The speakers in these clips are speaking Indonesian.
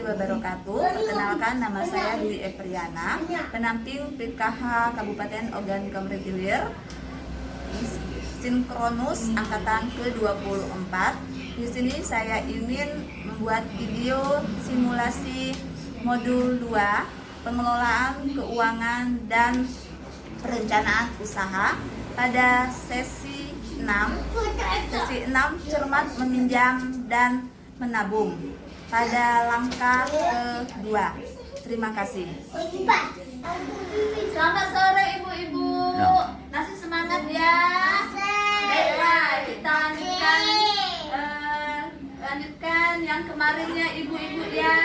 warahmatullahi wabarakatuh. Perkenalkan, nama saya Dwi Epriana, penamping PKH Kabupaten Ogan Komering Ilir, Sinkronus angkatan ke-24. Di sini saya ingin membuat video simulasi modul 2 pengelolaan keuangan dan perencanaan usaha pada sesi 6. Sesi 6 cermat meminjam dan menabung pada langkah kedua. Terima kasih. Selamat sore ibu-ibu. Masih semangat ya. Baiklah, kita lanjutkan yang kemarinnya ibu-ibu ya.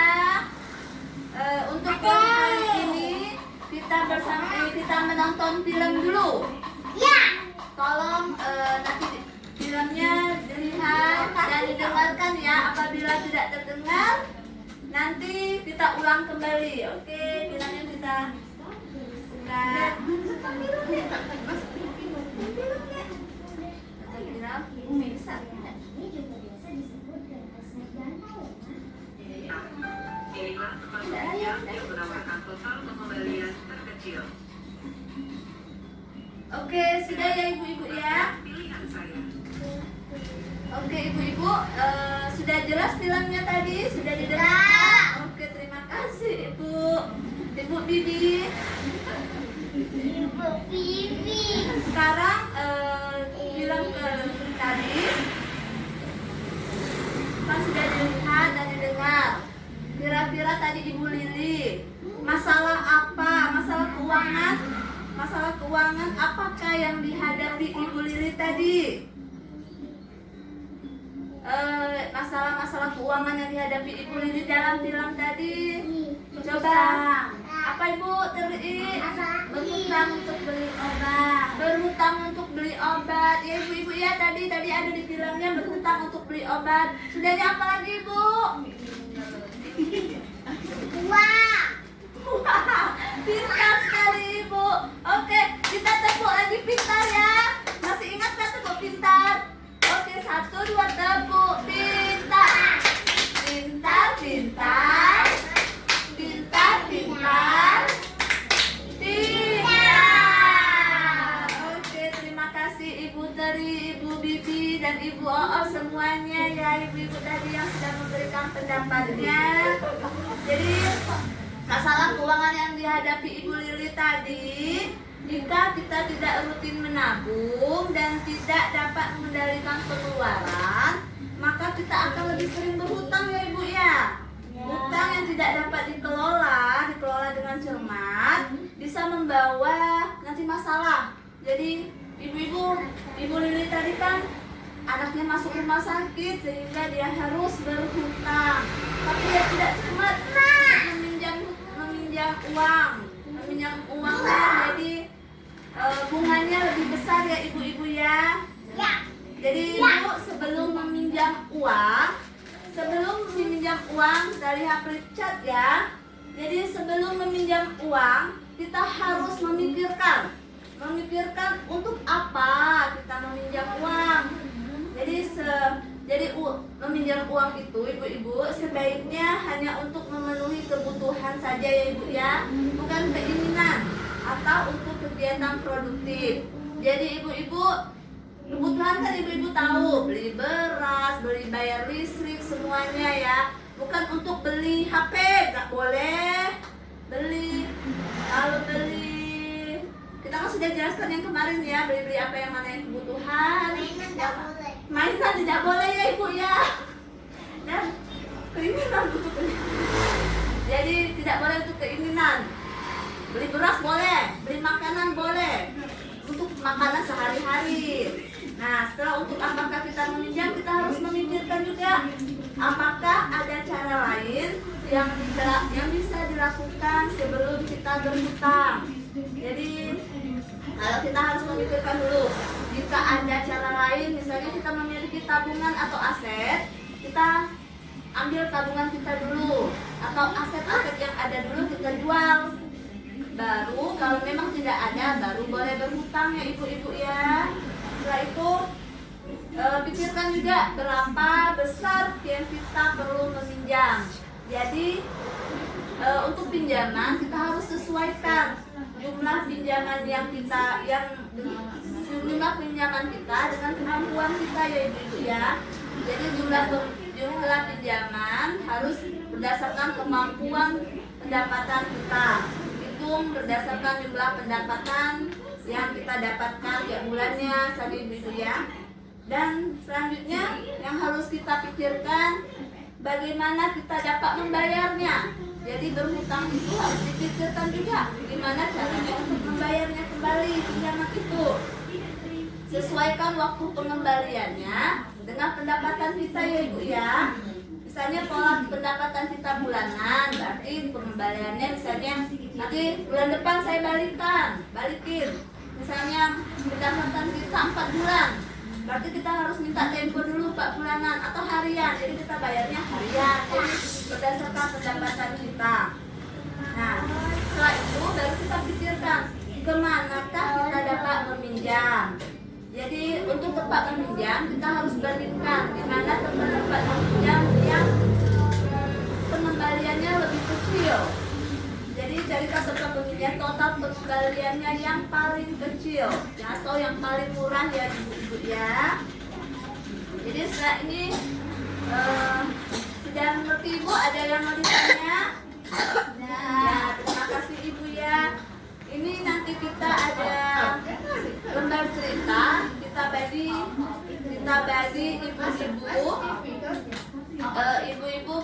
Untuk hari ini kita menonton film dulu. Ya. Tolong nanti filmnya dilihat dan didengarkan ya. Apabila tidak terdengar, nanti kita ulang kembali. Oke, filmnya kita buka. Inilah pembelian yang menawarkan total pengembalian terkecil. Oke, sudah ya ibu-ibu ya. Pilihan saya. Oke ibu-ibu, sudah jelas filmnya tadi? Sudah didengar? Oke, terima kasih Ibu Bibi. Sekarang film tadi kan sudah dilihat dan didengar. Kira-kira tadi Ibu Lili masalah apa? Masalah keuangan apakah yang dihadapi Ibu Lili tadi? Masalah keuangan yang dihadapi Ibu Lili dalam film tadi. Coba apa Ibu teri? Berhutang untuk beli obat. Ya ibu-ibu ya, tadi ada di filmnya berhutang untuk beli obat. Sudahnya apa lagi Ibu? Wah, pintar sekali Ibu. Oke, kita tepuk lagi pintar ya. Masih ingat kan tepuk pintar? Oke, 1, 2 tepuk pintar. Pintar. Oke, terima kasih Ibu Teri, Ibu Bibi, dan Ibu Oo semuanya ya, ibu-ibu tadi yang sudah memberikan pendapatnya. Jadi masalah keuangan yang dihadapi Ibu Lili tadi, jika kita tidak rutin menabung dan tidak dapat mengendalikan pengeluaran, maka kita akan lebih sering berhutang ya Ibu ya. Hutang yang tidak dapat dikelola dengan cermat bisa membawa nanti masalah. Jadi Ibu Lili tadi kan anaknya masuk rumah sakit sehingga dia harus berhutang, tapi dia tidak cermat meminjam uangnya, jadi bunganya lebih besar ya ibu-ibu ya. Jadi Ibu sebelum meminjam uang dari Hapricat ya. Jadi sebelum meminjam uang kita harus memikirkan untuk apa kita meminjam uang. Jadi meminjam uang itu ibu-ibu sebaiknya hanya untuk memenuhi kebutuhan saja ya ibu ya, bukan keinginan atau untuk kegiatan produktif. Jadi ibu-ibu kebutuhan kan ibu-ibu tahu, beli beras, beli bayar listrik semuanya ya, bukan untuk beli HP, nggak boleh beli. Kalau beli kita kan sudah jelaskan yang kemarin ya, beli apa yang mana yang kebutuhan. Mainan tidak boleh ya ibu ya. Dan keinginan untuk jadi tidak boleh untuk keinginan. Beli beras boleh, beli makanan boleh, untuk makanan sehari-hari. Nah, setelah untuk apakah kita meminjam, kita harus memikirkan juga apakah ada cara lain yang bisa dilakukan sebelum kita berhutang. Jadi kalau kita harus memikirkan dulu, jika ada cara lain, misalnya kita memiliki tabungan atau aset, kita ambil tabungan kita dulu, atau aset-aset yang ada dulu kita jual. Baru kalau memang tidak ada, baru boleh berhutang ya ibu-ibu ya. Setelah itu pikirkan juga berapa besar yang kita perlu meminjam. Jadi untuk pinjaman kita harus sesuaikan jumlah pinjaman jumlah pinjaman kita dengan kemampuan kita ya ibu ya. Jadi jumlah pinjaman harus berdasarkan kemampuan pendapatan kita. Hitung berdasarkan jumlah pendapatan yang kita dapatkan tiap bulannya tadi ibu ya. Dan selanjutnya yang harus kita pikirkan bagaimana kita dapat membayarnya. Jadi berhutang itu harus dipikirkan juga gimana caranya untuk membayarnya kembali pinjaman itu. Sesuaikan waktu pengembaliannya dengan pendapatan kita ya ibu ya. Misalnya pola pendapatan kita bulanan, berarti pengembaliannya misalnya nanti bulan depan saya balikin. Misalnya pendapatan kita 4 bulan, berarti kita harus minta tempo dulu 4 bulanan atau harian. Jadi kita bayarnya harian. Jadi berdasarkan pendapatan kita. Nah, setelah itu baru kita pikirkan kemanakah kita dapat meminjam. Jadi untuk tempat meminjam kita harus bandingkan di mana tempat meminjam yang pengembaliannya lebih kecil. Jadi carikan tempat peminjam total pengembaliannya yang paling kecil atau yang paling murah ya ibu-ibu ya. Jadi setelah ini sudah mengerti ibu, ada yang mau ditanya? Nah, terima kasih ibu ya. Ini nanti kita ada lembar cerita, kita bagi ibu-ibu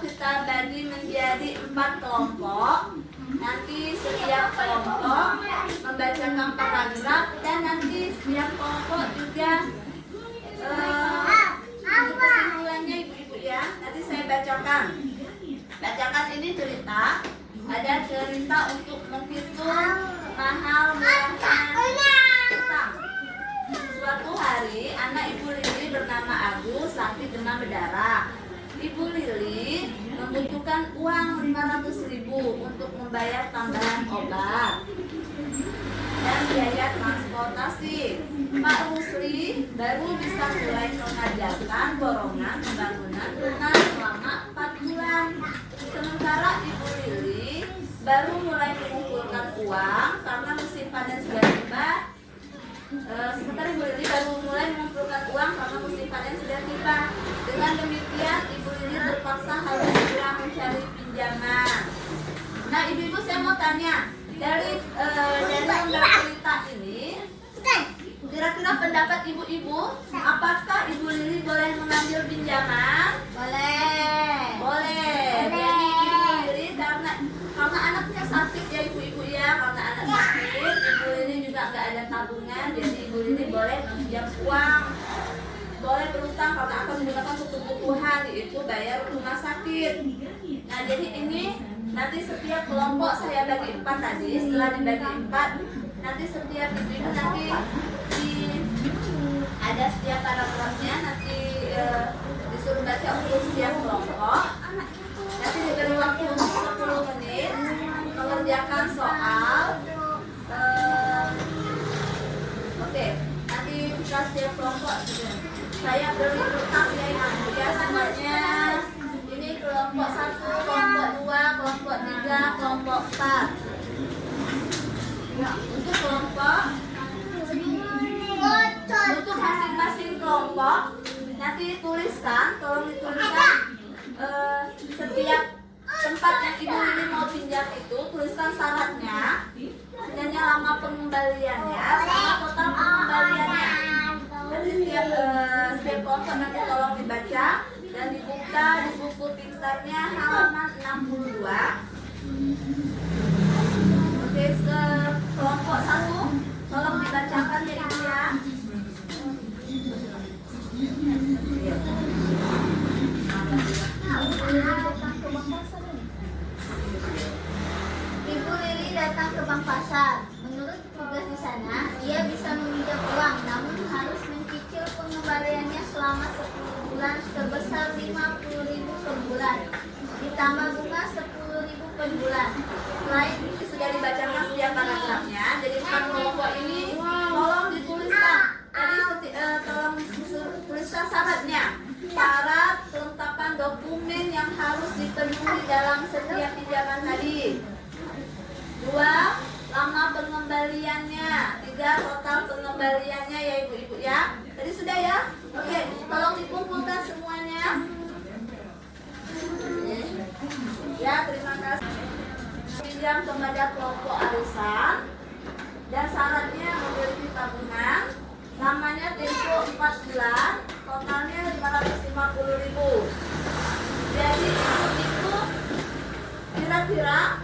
kita bagi menjadi 4 kelompok. Nanti setiap kelompok membacakan paragraf dan nanti setiap kelompok juga untuk kesimpulannya ibu-ibu ya. Nanti saya bacakan ini cerita. Ada cerita untuk menghitung mahal murahnya utang. Suatu hari anak ibu Lili bernama Agus sakit demam berdarah. Ibu Lili membutuhkan uang 500.000 untuk membayar tambahan obat dan biaya transportasi. Pak Rusli baru bisa mulai mengajarkan borongan pembangunan rumah selama 4 bulan. Sementara Ibu Lili baru mulai mengumpulkan uang karena musim panen sudah tiba. Dengan demikian Ibu Lili terpaksa harus segera mencari pinjaman. Nah ibu-ibu saya mau tanya, dari lembar cerita ini, kira-kira pendapat ibu-ibu, apakah Ibu Lili boleh mengambil pinjaman? Boleh. Jadi Ibu Lili karena anaknya sakit ya ibu-ibu ya, karena anak sakit, Ibu Lili juga nggak ada tabungan, jadi Ibu Lili boleh meminjam uang, boleh berutang karena akan menggunakan kebutuhan yaitu bayar rumah sakit. Nah jadi ini nanti setiap kelompok saya bagi 4 tadi, setelah dibagi 4 nanti setiap ibu-ibu nanti ada setiap paragrafnya nanti disuruh baca untuk setiap kelompok. Nanti diberi waktu 10 menit mengerjakan soal. Oke, nanti kita setiap kelompok saya beri kertas ya semuanya. Ini kelompok 1, kelompok 2, kelompok 3, kelompok 4. Untuk kelompok, untuk masing-masing kelompok nanti tuliskan, tolong dituliskan setiap tempat yang Ibu Lili mau pinjam itu, tuliskan syaratnya, dan lama pengembaliannya, sama total pengembaliannya. Jadi setiap kelompok nanti tolong dibaca dan dibuka di buku pintarnya halaman 62. Oke, ke kelompok 1 tolong dibacakan ya ibu ya. Ibu Lili datang ke bank pasar. Menurut petugas di sana, ia bisa meminjam uang, namun harus mencicil pengembaliannya selama 10 bulan sebesar 50.000 per bulan, ditambah bunga 10.000 per bulan. Selain itu sudah dibacakan setiap paragrafnya, jadi kelompok ini tolong dituliskan. Jadi tolong tuliskan syaratnya, syarat kelengkapan dokumen yang harus dipenuhi dalam pengembaliannya. 3 total pengembaliannya ya ibu-ibu ya. Tadi sudah ya? Oke, tolong dikumpulkan semuanya. Ya, terima kasih. Pinjam kepada kelompok arisan dan syaratnya memiliki tabungan. Lamanya tempo 4 bulan, totalnya 550.000. Jadi itu kira-kira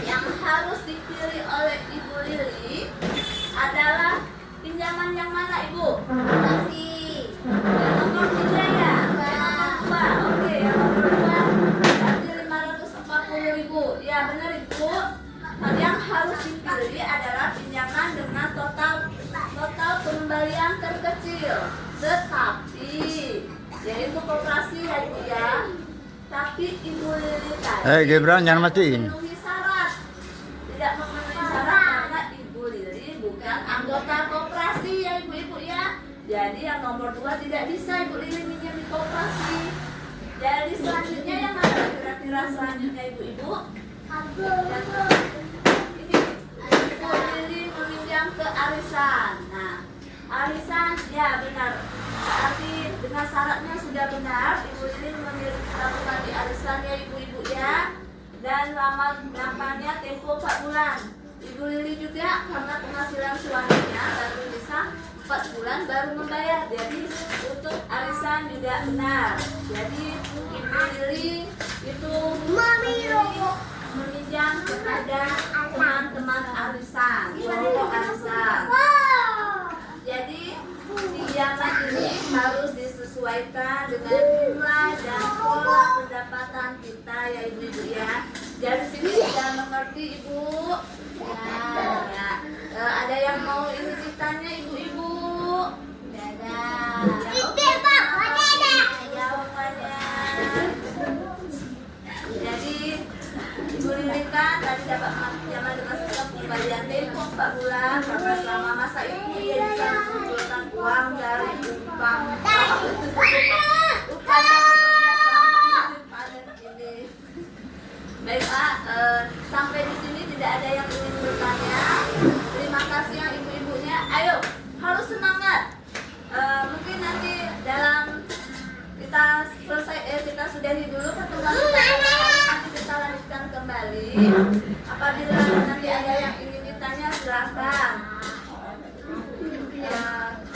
yang harus dipilih oleh Ibu Lili adalah pinjaman yang mana Ibu? Kasih. Yang nomor 3 ya? Yang nomor 2. Oke, yang nomor 2 berarti 540.000. Ya benar Ibu. Yang harus dipilih adalah pinjaman dengan total pengembalian terkecil. Tetapi yaitu koperasi ya Ibu ya. Tapi Ibu Lili tadi Gebran, jangan matiin. memenuhi syarat. Tidak memenuhi syarat karena Ibu Lili bukan anggota koperasi ya ibu-ibu ya. Jadi yang nomor 2 tidak bisa Ibu Lili minjem di koperasi. Jadi selanjutnya yang mana kira-kira selanjutnya ibu-ibu? Ini Ibu Lili meminjam ke arisan. Nah, arisan ya benar. Berarti dengan syaratnya sudah benar, Ibu Lili memiliki tabungan di arisan ya ibu-ibu ya. Dan lama gunakannya tempo 4 bulan. Ibu Lili juga karena penghasilan suaminya baru bisa 4 bulan baru membayar. Jadi untuk arisan juga benar. Jadi Ibu Lili itu meminjam kepada teman-teman arisan, kelompok arisan. Jadi pinjaman ini harus disesuaikan dengan jumlah dan pola pendapatan kita ya ibu-ibu ya. Dari sini sudah mengerti ibu? Ya. Ada yang mau ini ditanya ibu-ibu? Ada. Jawabannya. Jadi Ibu Lili kan tadi dapat pinjaman dengan sistem pembalian tempo 4 bulan karena selama masa itu ia bisa mengumpulkan uang dari upah yang panen ini. Baiklah, sampai di sini tidak ada yang ingin bertanya. Terima kasih yang ibu-ibunya. Ayo, harus semangat. Mungkin nanti dalam kita selesai kita sudahi dulu pertemuan kita, nanti kita lanjutkan kembali. Apabila nanti ada yang ingin ditanya silahkan.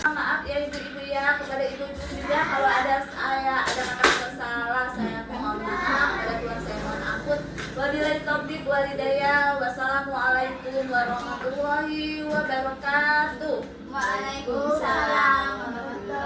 Maaf ya ibu-ibu ya, kepada ibu-ibu juga kalau ada kata salah saya mohon maaf, ada Tuhan saya mohon ampun. Wabillahi taufiq wal hidayah. Wassalamualaikum warahmatullahi wabarakatuh. Waalaikumsalam.